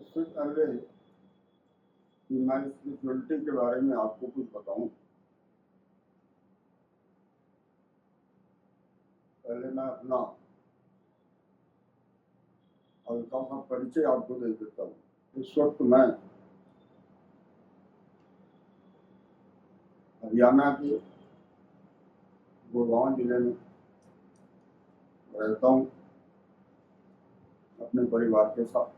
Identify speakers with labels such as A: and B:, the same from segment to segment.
A: उससे पहले कि मैं स्पिरिचुअलिटी के बारे में आपको कुछ बताऊं, पहले मैं अपना हल्का सा परिचय आपको दे देता हूँ। इस वक्त मैं हरियाणा के गुड़गांव जिले में रहता हूँ अपने परिवार के साथ।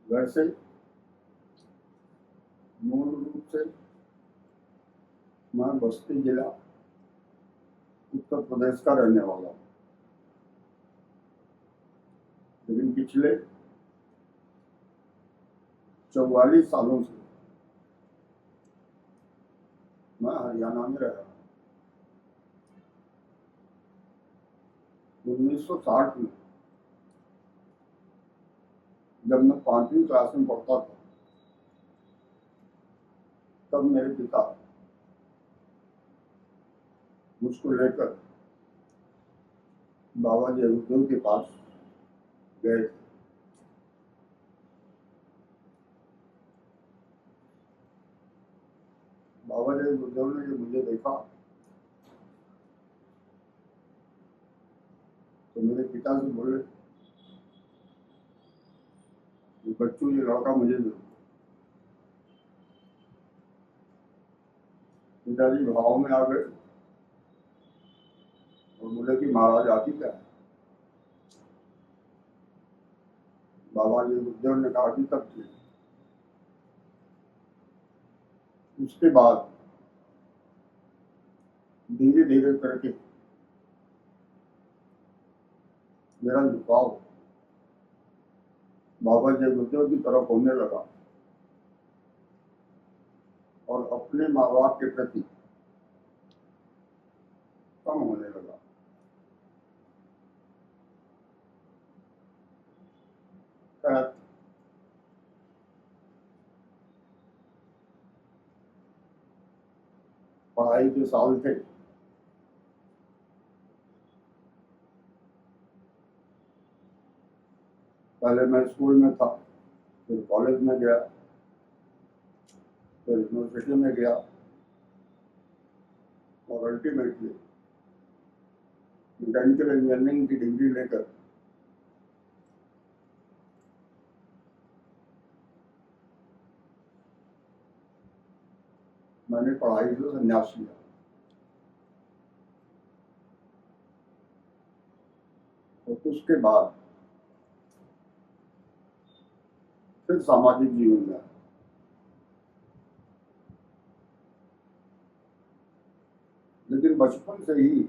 A: वैसे मूल रूप से मैं बस्ती जिला उत्तर प्रदेश का रहने वाला हूँ, लेकिन पिछले 44 सालों से मैं हरियाणा में रह रहा हूँ। 1960 में जब मैं 5वीं क्लास में पढ़ता था, तब मेरे पिता मुझको लेकर बाबा जयदेव के पास गए थे। बाबा जयदेव ने जब मुझे देखा तो मेरे पिता से बोले, बच्चों ये लड़का मुझे दो। पिताजी भाव में आ गए और बोले कि महाराज आती क्या है। बाबा जयदेव ने कहा कि तब ठीक। उसके बाद धीरे धीरे करके मेरा झुकाव बाबा जयदेव की तरफ होने लगा और अपने माँ बाप के प्रति कम होने लगा। पढ़ाई के साल थे, पहले मैं स्कूल में था, फिर कॉलेज में गया, फिर यूनिवर्सिटी में गया और अल्टीमेटली मैकेनिकल इंजीनियरिंग की डिग्री लेकर मैंने पढ़ाई से संन्यास लिया। और उसके बाद फिर सामाजिक जीवन में, लेकिन बचपन से ही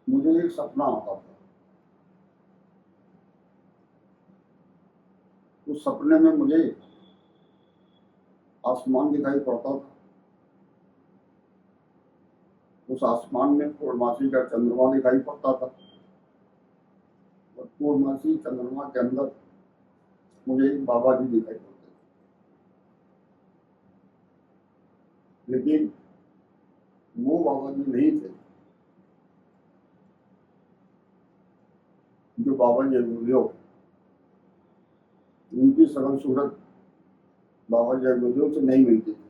A: मुझे एक सपना आता था। उस सपने में मुझे आसमान दिखाई पड़ता था। उस आसमान में पूर्णमासी का चंद्रमा दिखाई पड़ता था और पूर्णमासी चंद्रमा के अंदर मुझे एक बाबा जी दिखाई पड़ते थे, लेकिन वो बाबा जी नहीं थे जो बाबा जयदेव। उनकी सरल सूरत बाबा जयदेव से नहीं मिलती थी।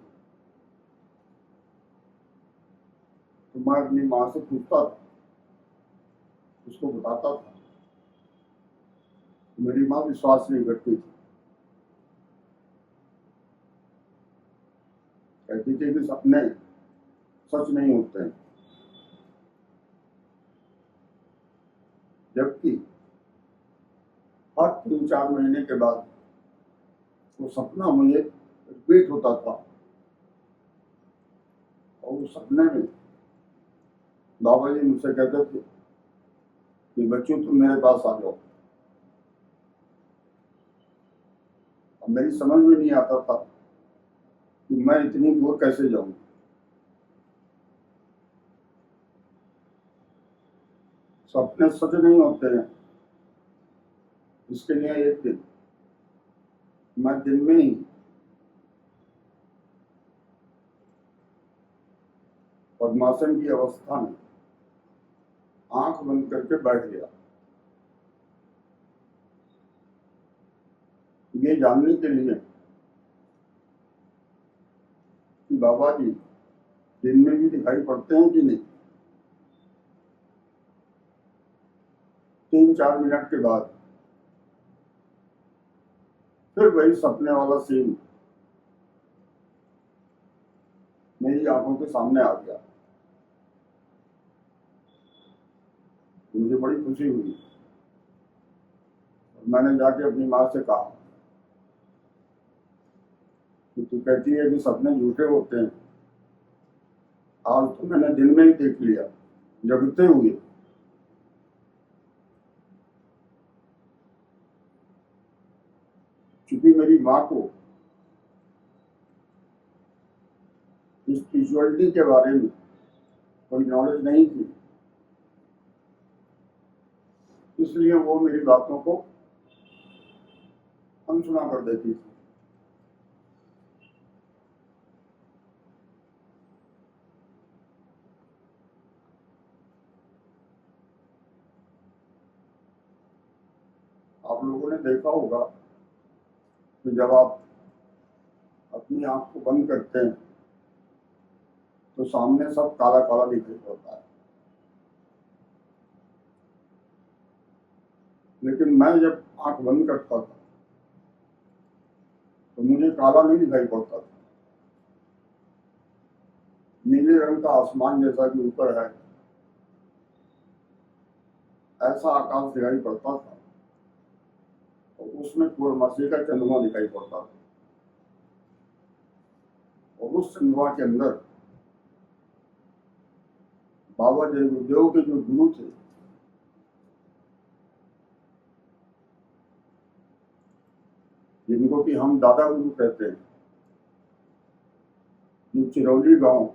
A: तो मैं अपनी माँ से पूछता था, उसको बताता था, मेरी माँ विश्वास नहीं करती थी। कहती थी कि सपने सच नहीं होते हैं। जबकि हर 3-4 महीने के बाद वो सपना मुझे रिपीट होता था और उस सपने में बाबा जी मुझसे कहते थे कि बच्चों तुम मेरे पास आ जाओ। अब मेरी समझ में नहीं आता था कि मैं इतनी दूर कैसे जाऊं। सपने सच नहीं होते हैं, इसके लिए एक दिन मैं दिन में ही पद्मासन की अवस्था में आंख बंद करके बैठ गया, ये जानने के लिए कि बाबा जी दिन में भी दिखाई पड़ते हैं कि नहीं। 3-4 मिनट के बाद फिर वही सपने वाला सीन मेरी आंखों के सामने आ गया। मुझे बड़ी खुशी हुई। मैंने जाके अपनी माँ से कहा कि तू कहती है कि सपने झूठे होते हैं, आज तो मैंने दिन में ही देख लिया, जगते हुए। चूंकि मेरी माँ को स्पिरिचुअलिटी के बारे में कोई नॉलेज नहीं थी, इसलिए वो मेरी बातों को अनसुना कर देती थी। आप लोगों ने देखा होगा कि जब आप अपनी आंख को बंद करते हैं तो सामने सब काला काला दिखाई पड़ता है, लेकिन मैं जब आंख बंद करता था तो मुझे काला नहीं दिखाई पड़ता था। नीले रंग का आसमान जैसा कि ऊपर है, ऐसा आकाश दिखाई पड़ता था और उसमें पूर्णमासी का चंद्रमा दिखाई पड़ता था। और उस चंद्रमा के अंदर बाबा जय गुरुदेव के जो गुरु थे, जिनको कि हम दादा गुरु कहते हैं, जो चिरौली गांव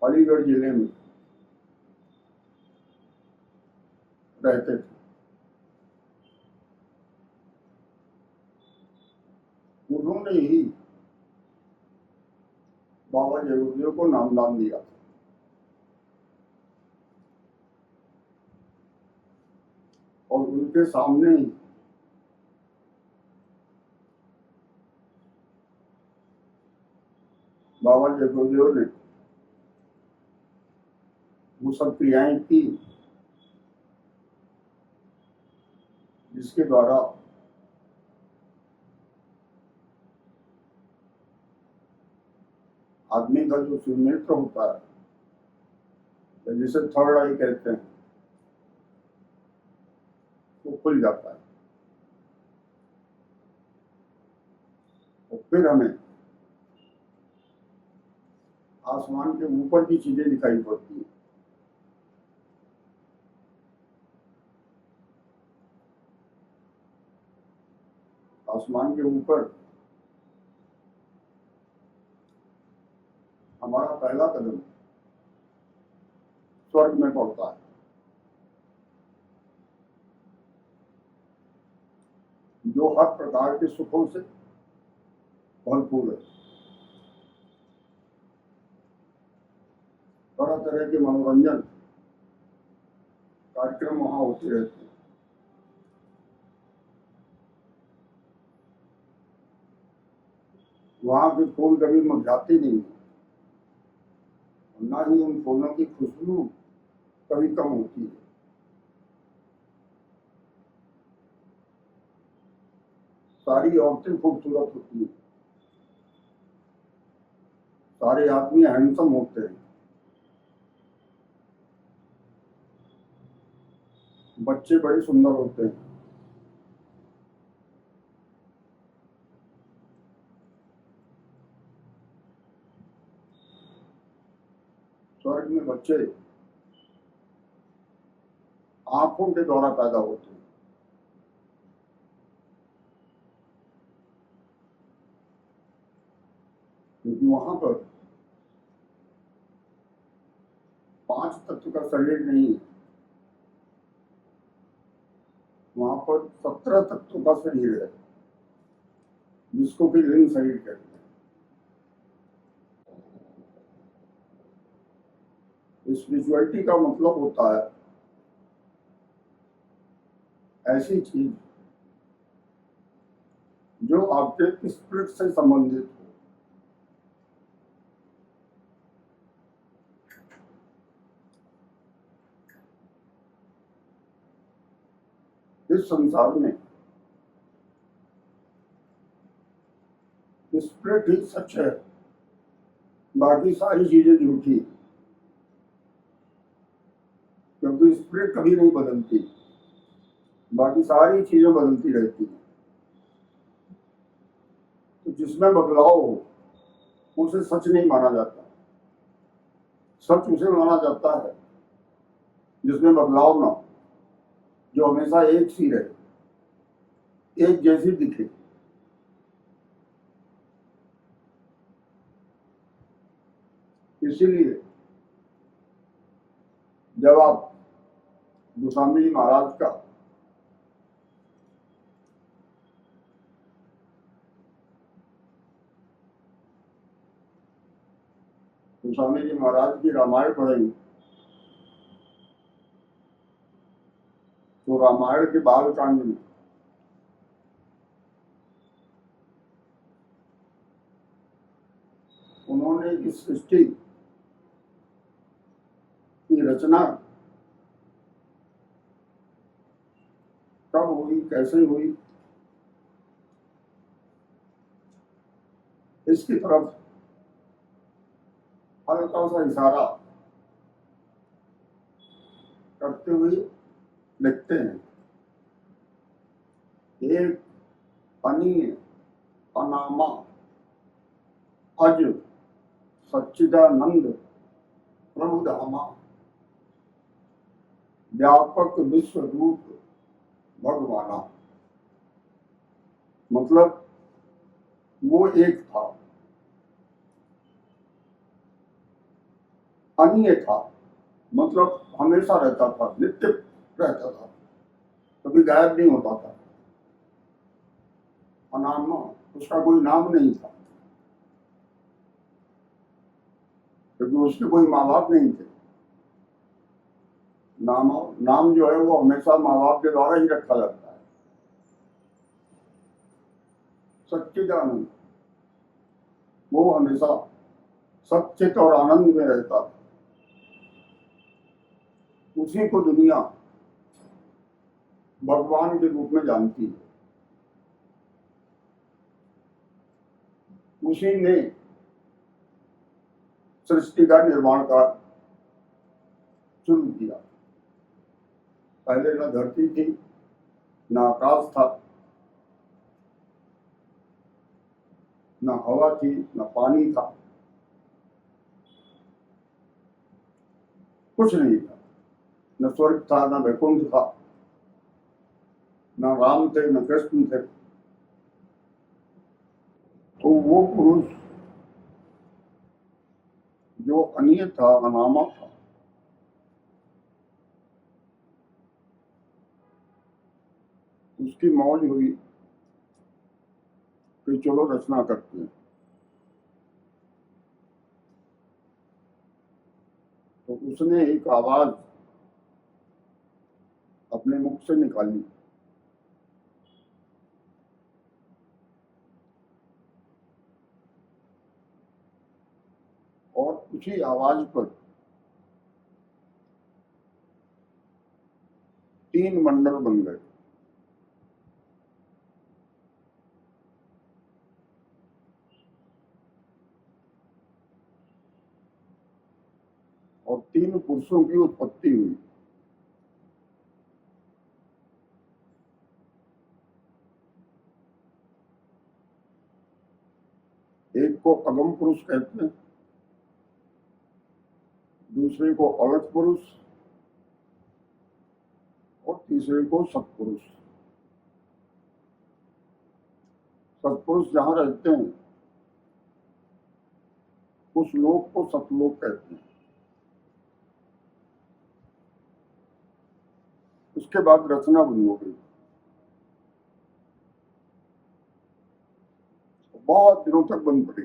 A: अलीगढ़ जिले में रहते थे, उन्होंने ही बाबा जय गुरुदेव को नामदान दिया था। और उनके सामने ही बाबा जय गुरुदेव ने वो सब क्रियाएं की जिसके द्वारा आदमी का जो सुनेत्र होता है, जिसे थर्ड आई कहते हैं, वो खुल जाता है। और फिर हमें आसमान के ऊपर की चीजें दिखाई पड़ती है। आसमान के ऊपर हमारा पहला कदम स्वर्ग में पड़ता है, जो हर प्रकार के सुखों से भरपूर है। तरह तरह के मनोरंजन कार्यक्रम वहां होते रहते हैं। वहां के फूल कभी मुरझाते नहीं, ना ही उन फूलों की खुशबू कभी कम होती है। सारी औरतें खूबसूरत होती हैं, सारे आदमी हैंडसम होते हैं, बच्चे बड़े सुंदर होते हैं। स्वर्ग में बच्चे आंखों के द्वारा पैदा होते हैं, क्योंकि वहां पर 5 तत्व का शरीर नहीं है, वहां पर 17 तत्वों का शरीर है, जिसको कि लिंग शरीर कहते हैं। स्पिरिचुअलिटी का मतलब होता है ऐसी चीज जो आपके स्पिरिट से संबंधित हो। इस संसार में स्पिरिट ही सच है, बाकी सारी चीजें झूठी, क्योंकि स्पिरिट कभी नहीं बदलती, बाकी सारी चीजें बदलती रहती हैं। तो जिसमें बदलाव हो उसे सच नहीं माना जाता। सच उसे माना जाता है जिसमें बदलाव ना हो, जो हमेशा एक सी रहे, एक जैसी दिखे। इसीलिए जब आप गोस्वामी जी महाराज का गोस्वामी जी महाराज की रामायण पढ़ेंगे तो रामायण के बाल कांड में उन्होंने इस सृष्टि की रचना कब हुई, कैसे हुई, इसकी तरफ हल्का सा इशारा करते हुए लिखते हैं। एक अनीय अनामा अज सच्चिदानंद प्रभु धामा व्यापक विश्व रूप भगवाना। मतलब वो एक था, अनीय था, मतलब हमेशा रहता था, नित्य रहता था, कभी गायब नहीं होता था। अनामा, उसका कोई नाम नहीं था, क्योंकि उसके कोई माँ बाप नहीं थे। नाम जो है वो हमेशा माँ बाप के द्वारा ही रखा जाता है। सच्चिदानंद, वो हमेशा सच्चित और आनंद में रहता था। उसी को दुनिया भगवान के रूप में जानती है। उसी ने सृष्टि का निर्माण कार्य शुरू किया। पहले न धरती थी, न आकाश था, न हवा थी, न पानी था, कुछ नहीं था। न स्वर्ग था, न वैकुंठ था, न राम थे, न कृष्ण थे। तो वो पुरुष जो अनीय था, अनामा था, उसकी मौज हुई कि चलो रचना करते हैं। तो उसने एक आवाज अपने मुख से निकाली, और उसी आवाज पर 3 मंडल बन गए। और 3 पुरुषों की उत्पत्ति हुई। एक को अगम पुरुष कहते हैं, दूसरे को अलग पुरुष, और तीसरे को सत्पुरुष। सत्पुरुष जहां रहते हैं उस लोक को सतलोक कहते हैं। उसके बाद रचना बंद हो गई। बहुत दिनों तक बंद पड़ी।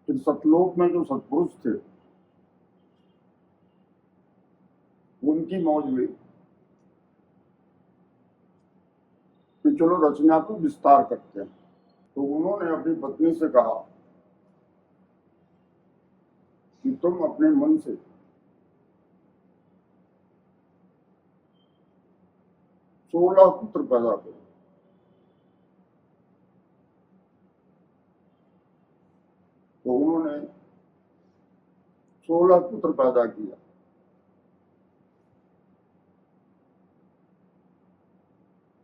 A: फिर सतलोक में जो सतपुरुष थे उनकी मौज हुई कि चलो रचना को विस्तार करते हैं। तो उन्होंने अपनी पत्नी से कहा कि तुम अपने मन से 16 पुत्र पैदा करो। तो उन्होंने 16 पुत्र पैदा किया,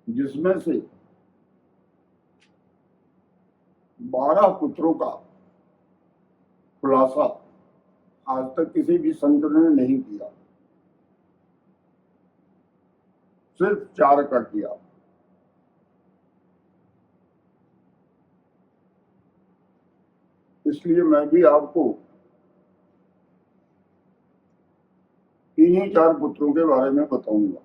A: जिसमें से 12 पुत्रों का खुलासा आज तक किसी भी संत ने नहीं किया, सिर्फ 4 का किया। इसलिए मैं भी आपको इन्हीं 4 पुत्रों के बारे में बताऊंगा।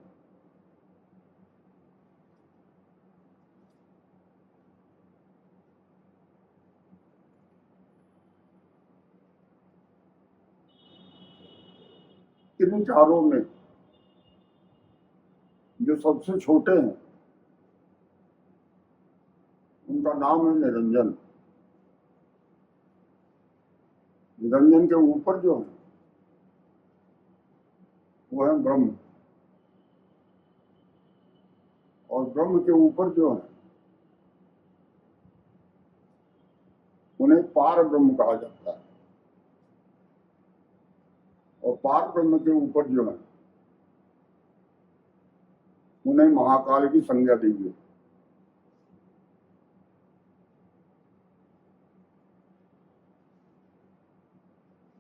A: इन चारों में जो सबसे छोटे हैं उनका नाम है निरंजन। निरंजन के ऊपर जो है वो है ब्रह्म, और ब्रह्म के ऊपर जो है उन्हें पार ब्रह्म कहा जाता है, और पार ब्रह्म के ऊपर जो है उन्हें महाकाल की संज्ञा दी गई।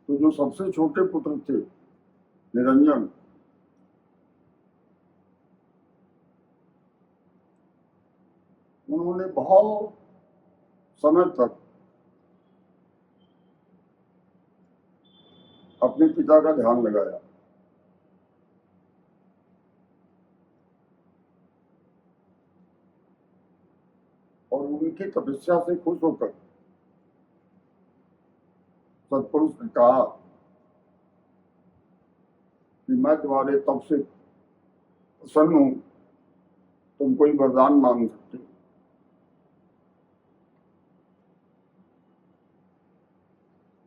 A: तो जो सबसे छोटे पुत्र थे निरंजन, उन्होंने बहुत समय तक अपने पिता का ध्यान लगाया, और उनकी तपस्या से खुश होकर सतपुरुष ने कहा कि मैं तुम्हारे तप से प्रसन्न हूं, तुम कोई वरदान मांग सकते हो।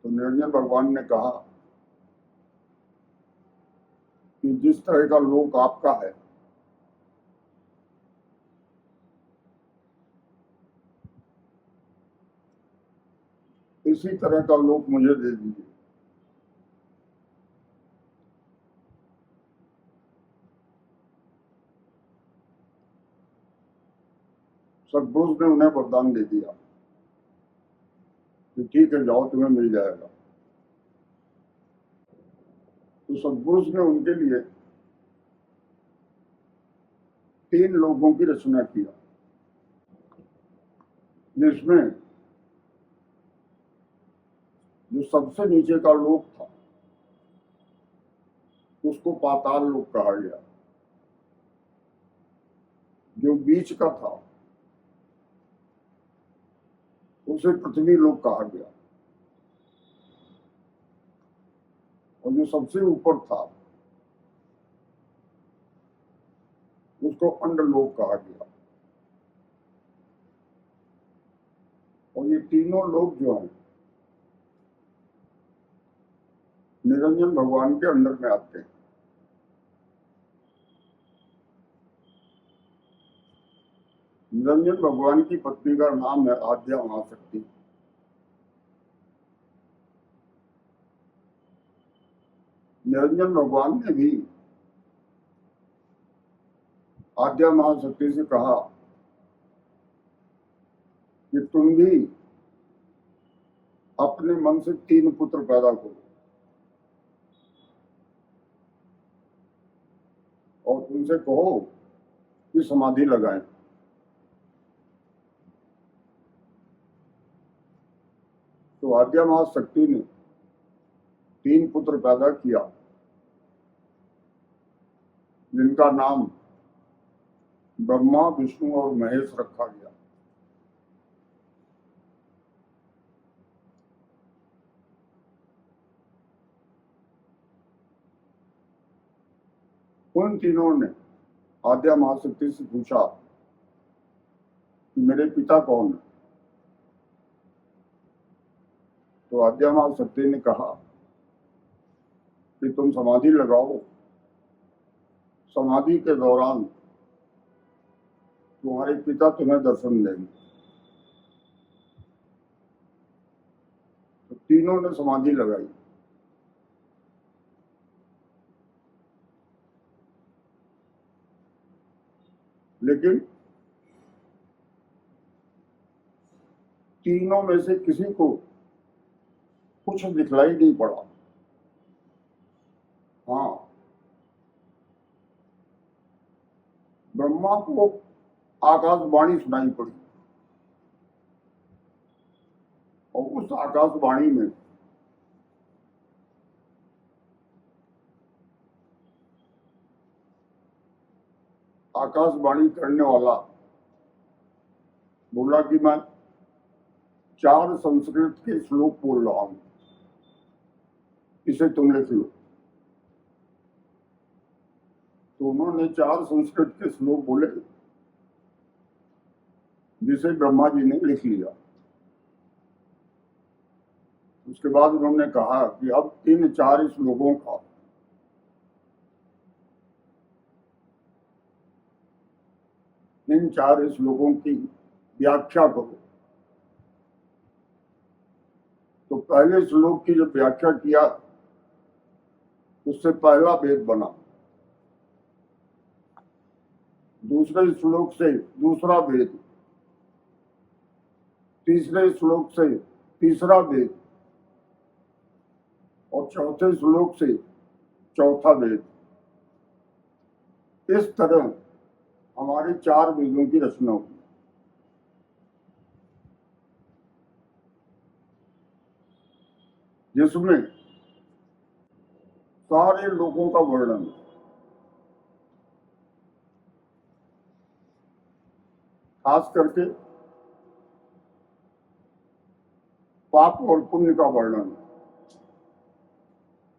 A: तो निरंजन भगवान ने कहा कि जिस तरह का लोक आपका है इसी तरह का लोक मुझे दे दीजिए। सतपुरुष ने उन्हें वरदान दे दिया कि ठीक है, जाओ, तुम्हें मिल जाएगा। तो सतपुरुष ने उनके लिए 3 लोगों की रचना किया, जिसमें जो सबसे नीचे का लोक था उसको पाताल लोक कहा गया, जो बीच का था उसे पृथ्वी लोक कहा गया, और जो सबसे ऊपर था उसको अंडलोक कहा गया। और ये तीनों लोक जो हैं निरंजन भगवान के अंदर में आते हैं। निरंजन भगवान की पत्नी का नाम है आद्या महाशक्ति। निरंजन भगवान ने भी आद्या महाशक्ति से कहा कि तुम भी अपने मन से 3 पुत्र पैदा करो और उनसे कहो कि समाधि लगाएं। तो आद्या महाशक्ति ने 3 पुत्र पैदा किया, जिनका नाम ब्रह्मा, विष्णु और महेश रखा गया। उन तीनों ने आद्या महाशक्ति से पूछा कि मेरे पिता कौन है? तो आद्या महाशक्ति ने कहा कि तुम समाधि लगाओ, समाधि के दौरान तुम्हारे पिता तुम्हें दर्शन देंगे। तो तीनों ने समाधि लगाई। लेकिन तीनों में से किसी को कुछ दिखलाई नहीं पड़ा। हाँ, ब्रह्मा को आकाशवाणी सुनाई पड़ी और उस आकाशवाणी में आकाशवाणी करने वाला बोला कि मैं 4 संस्कृत के श्लोक बोल रहा हूं, इसे तुम लिख लो। तो उन्होंने 4 संस्कृत के श्लोक बोले, जिसे ब्रह्मा जी ने लिख लिया। उसके बाद उन्होंने कहा कि अब इन 4 श्लोकों का इन 4 श्लोकों की व्याख्या करो। तो पहले श्लोक की जो व्याख्या किया, उससे पहला वेद बना। दूसरे श्लोक से दूसरा वेद, तीसरे श्लोक से तीसरा वेद और चौथे श्लोक से चौथा वेद। इस तरह हमारे 4 वेदों की रचना हुई। जिसमें सारे लोगों का वर्णन, खास करके पाप और पुण्य का वर्णन,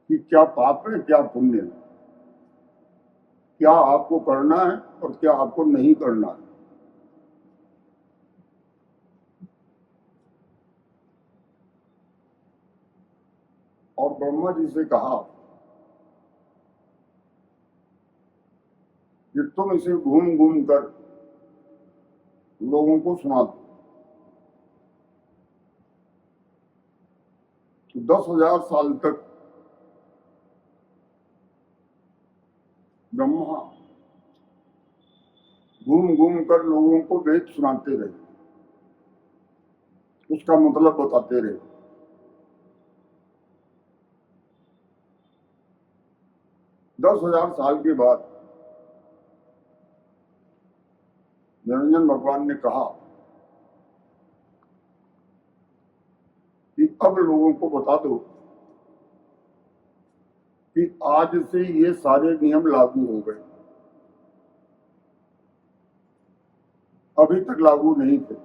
A: कि क्या पाप है क्या पुण्य है, क्या आपको करना है और क्या आपको नहीं करना है। और ब्रह्मा जी से कहा कि तुम इसे घूम घूम कर लोगों को सुना दो। तो 10,000 साल तक ब्रह्मा घूम घूम कर लोगों को वेद सुनाते रहे, उसका मतलब बताते रहे। 10,000 साल के बाद निरंजन भगवान ने कहा कि अब लोगों को बता दो कि आज से ये सारे नियम लागू हो गए, अभी तक लागू नहीं थे।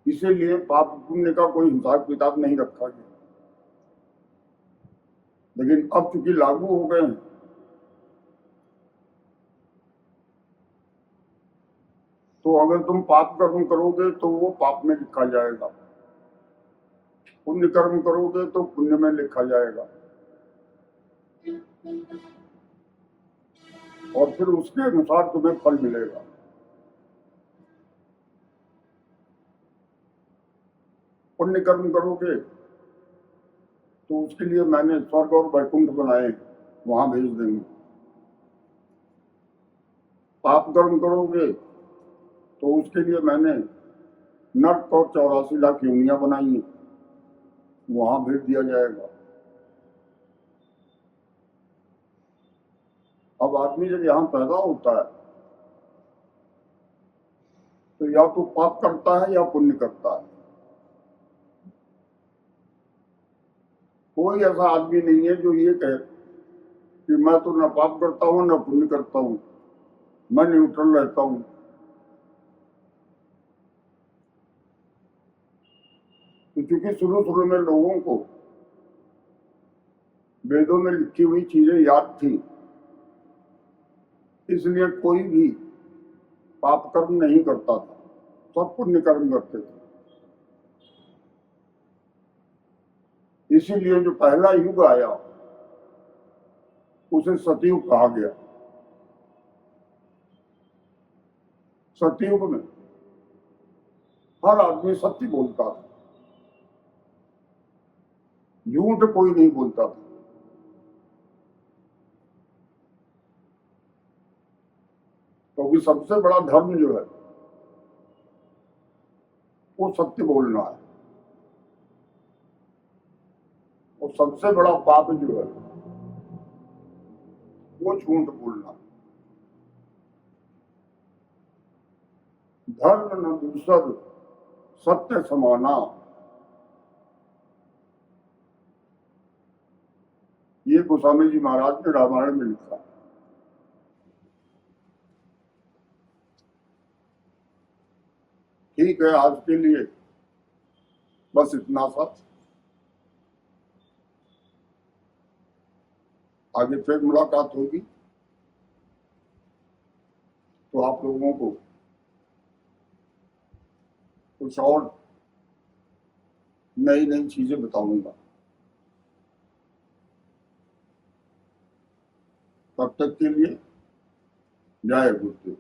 A: इसीलिए पाप पुण्य का कोई हिसाब किताब नहीं रखा गया। लेकिन अब चूंकि लागू हो गए हैं, तो अगर तुम पाप कर्म करोगे तो वो पाप में लिखा जाएगा, पुण्य कर्म करोगे तो पुण्य में लिखा जाएगा, और फिर उसके अनुसार तुम्हें फल मिलेगा। पुण्य कर्म करोगे तो उसके लिए मैंने स्वर्ग और वैकुंठ बनाए, वहां भेज देंगे। पाप कर्म करोगे तो उसके लिए मैंने नर्क और 84 लाख योनियां बनाई, वहां भेज दिया जाएगा। अब आदमी जब यहां पैदा होता है तो या तो पाप करता है या पुण्य करता है। कोई ऐसा आदमी नहीं है जो ये कहे कि मैं तो न पाप करता हूं न पुण्य करता हूं, मैं न्यूट्रल रहता हूं। तो चूंकि शुरू शुरू में लोगों को वेदों में लिखी हुई चीजें याद थी, इसलिए कोई भी पाप कर्म नहीं करता था, सब पुण्य कर्म करते थे। इसीलिए जो पहला युग आया उसे सतयुग कहा गया। सतयुग में हर आदमी सत्य बोलता था, झूठ कोई नहीं बोलता था। क्योंकि सबसे बड़ा धर्म जो है वो सत्य बोलना है, और सबसे बड़ा पाप जो है वो झूठ बोलना है। धर्म न दूसर सत्य समाना, ये गोस्वामी जी महाराज ने रामायण में लिखा। ठीक है, आज के लिए बस इतना सा। आगे फिर मुलाकात होगी तो आप लोगों को कुछ और नई नई चीजें बताऊंगा। तब तक के लिए जय गुरुदेव।